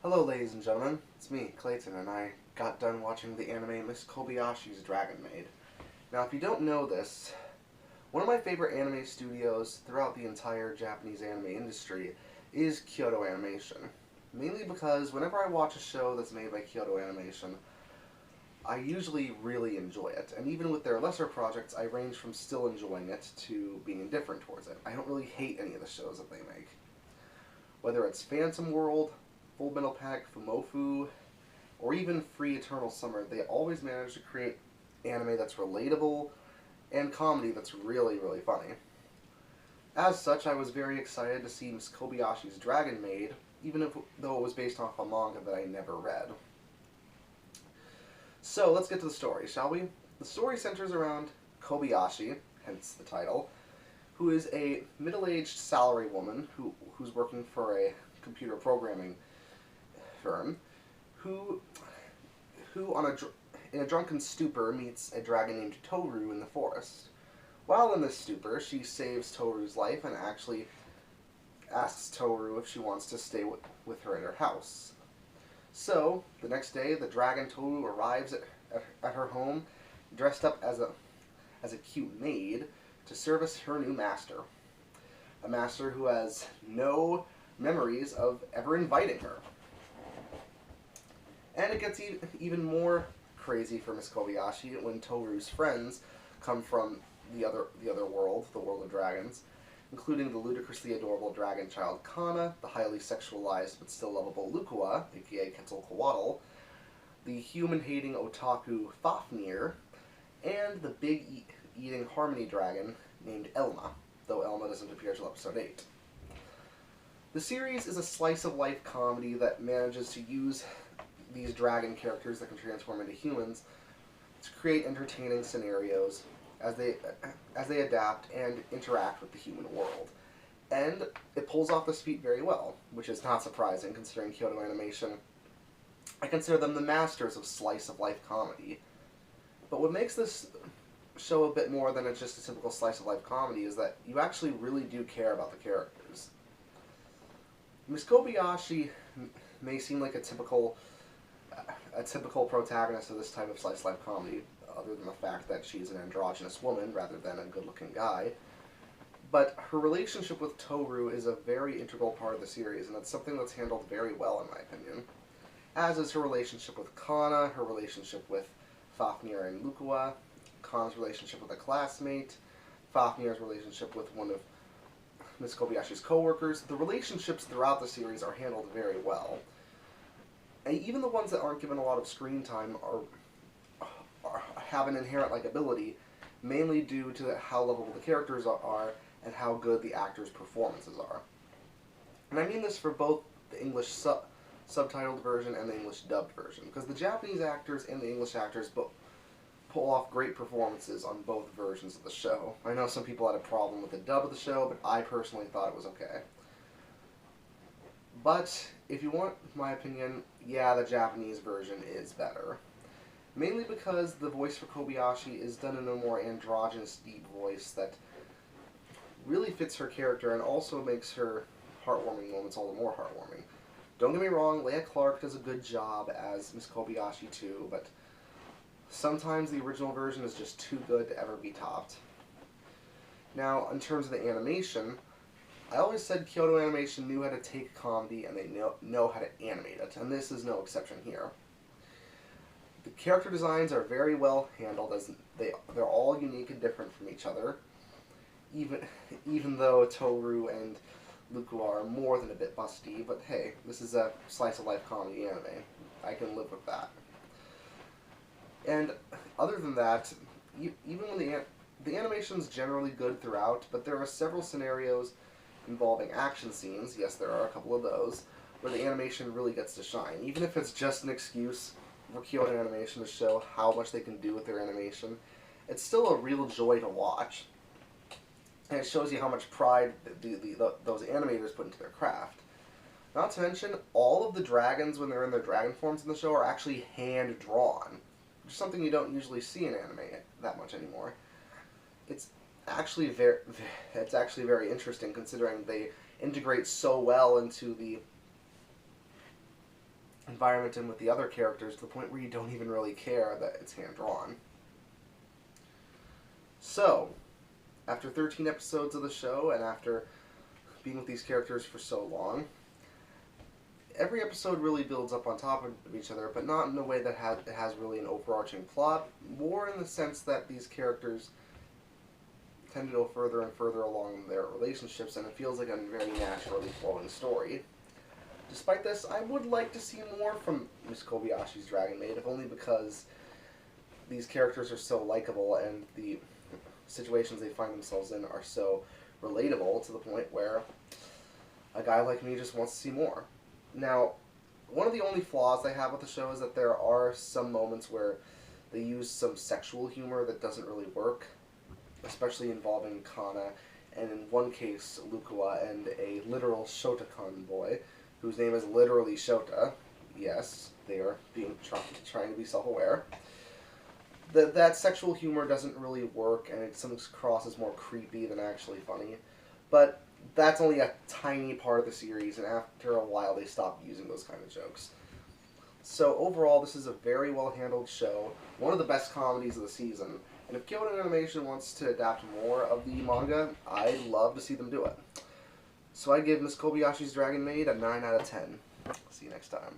Hello ladies and gentlemen, it's me, Clayton, and I got done watching the anime Miss Kobayashi's Dragon Maid. Now if you don't know this, one of my favorite anime studios throughout the entire Japanese anime industry is Kyoto Animation. Mainly because whenever I watch a show that's made by Kyoto Animation, I usually really enjoy it, and even with their lesser projects, I range from still enjoying it to being indifferent towards it. I don't really hate any of the shows that they make. Whether it's Phantom World, Full Metal Panic Fumofu, or even Free Eternal Summer, they always manage to create anime that's relatable and comedy that's really, really funny. As such, I was very excited to see Miss Kobayashi's Dragon Maid, though it was based off a manga that I never read. So let's get to the story, shall we? The story centers around Kobayashi, hence the title, who is a middle-aged salary woman who's working for a computer programming firm, who in a drunken stupor meets a dragon named Toru in the forest. While in this stupor, she saves Toru's life and actually asks Toru if she wants to stay with her at her house. So, the next day, the dragon Toru arrives at her home, dressed up as a cute maid, to service her new master. A master who has no memories of ever inviting her. And it gets even more crazy for Miss Kobayashi when Toru's friends come from the other world, the world of dragons, including the ludicrously adorable dragon child Kana, the highly sexualized but still lovable Lukua, aka Quetzalcoatl, the human-hating otaku Fafnir, and the big-eating harmony dragon named Elma, though Elma doesn't appear till episode 8. The series is a slice-of-life comedy that manages to use these dragon characters that can transform into humans to create entertaining scenarios as they adapt and interact with the human world. And it pulls off this feat very well, which is not surprising considering Kyoto Animation. I consider them the masters of slice-of-life comedy. But what makes this show a bit more than it's just a typical slice-of-life comedy is that you actually really do care about the characters. Miss Kobayashi may seem like a typical protagonist of this type of slice-of-life comedy, other than the fact that she's an androgynous woman rather than a good-looking guy. But her relationship with Toru is a very integral part of the series, and it's something that's handled very well, in my opinion. As is her relationship with Kana, her relationship with Fafnir and Lukua, Kana's relationship with a classmate, Fafnir's relationship with one of Miss Kobayashi's co-workers. The relationships throughout the series are handled very well. And even the ones that aren't given a lot of screen time have an inherent likability, mainly due to how lovable the characters are and how good the actors' performances are. And I mean this for both the English subtitled version and the English dubbed version, because the Japanese actors and the English actors pull off great performances on both versions of the show. I know some people had a problem with the dub of the show, but I personally thought it was okay. But, if you want my opinion, yeah, the Japanese version is better. Mainly because the voice for Kobayashi is done in a more androgynous, deep voice that really fits her character and also makes her heartwarming moments all the more heartwarming. Don't get me wrong, Leah Clark does a good job as Miss Kobayashi too, but sometimes the original version is just too good to ever be topped. Now, in terms of the animation, I always said Kyoto Animation knew how to take comedy and they know how to animate it, and this is no exception here. The character designs are very well handled, as they're all unique and different from each other, even though Toru and Lukua are more than a bit busty, but hey, this is a slice-of-life comedy anime. I can live with that. And other than that, even when the animation's generally good throughout, but there are several scenarios involving action scenes, yes there are a couple of those, where the animation really gets to shine. Even if it's just an excuse for Kyoto Animation to show how much they can do with their animation, it's still a real joy to watch. And it shows you how much pride those animators put into their craft. Not to mention, all of the dragons when they're in their dragon forms in the show are actually hand-drawn, which is something you don't usually see in anime that much anymore. It's actually very interesting considering they integrate so well into the environment in with the other characters to the point where you don't even really care that it's hand-drawn. So, after 13 episodes of the show, and after being with these characters for so long, every episode really builds up on top of each other, but not in a way that has really an overarching plot, more in the sense that these characters tend to go further and further along in their relationships, and it feels like a very naturally flowing story. Despite this, I would like to see more from Miss Kobayashi's Dragon Maid, if only because these characters are so likable and the situations they find themselves in are so relatable to the point where a guy like me just wants to see more. Now, one of the only flaws I have with the show is that there are some moments where they use some sexual humor that doesn't really work, especially involving Kana, and in one case, Lukua and a literal Shotokan boy, whose name is literally Shota. Yes, they are trying to be self-aware. That sexual humor doesn't really work, and it comes across as more creepy than actually funny. But that's only a tiny part of the series, and after a while they stop using those kind of jokes. So overall, this is a very well-handled show, one of the best comedies of the season, and if Kyoto Animation wants to adapt more of the manga, I'd love to see them do it. So I give Miss Kobayashi's Dragon Maid a 9 out of 10. See you next time.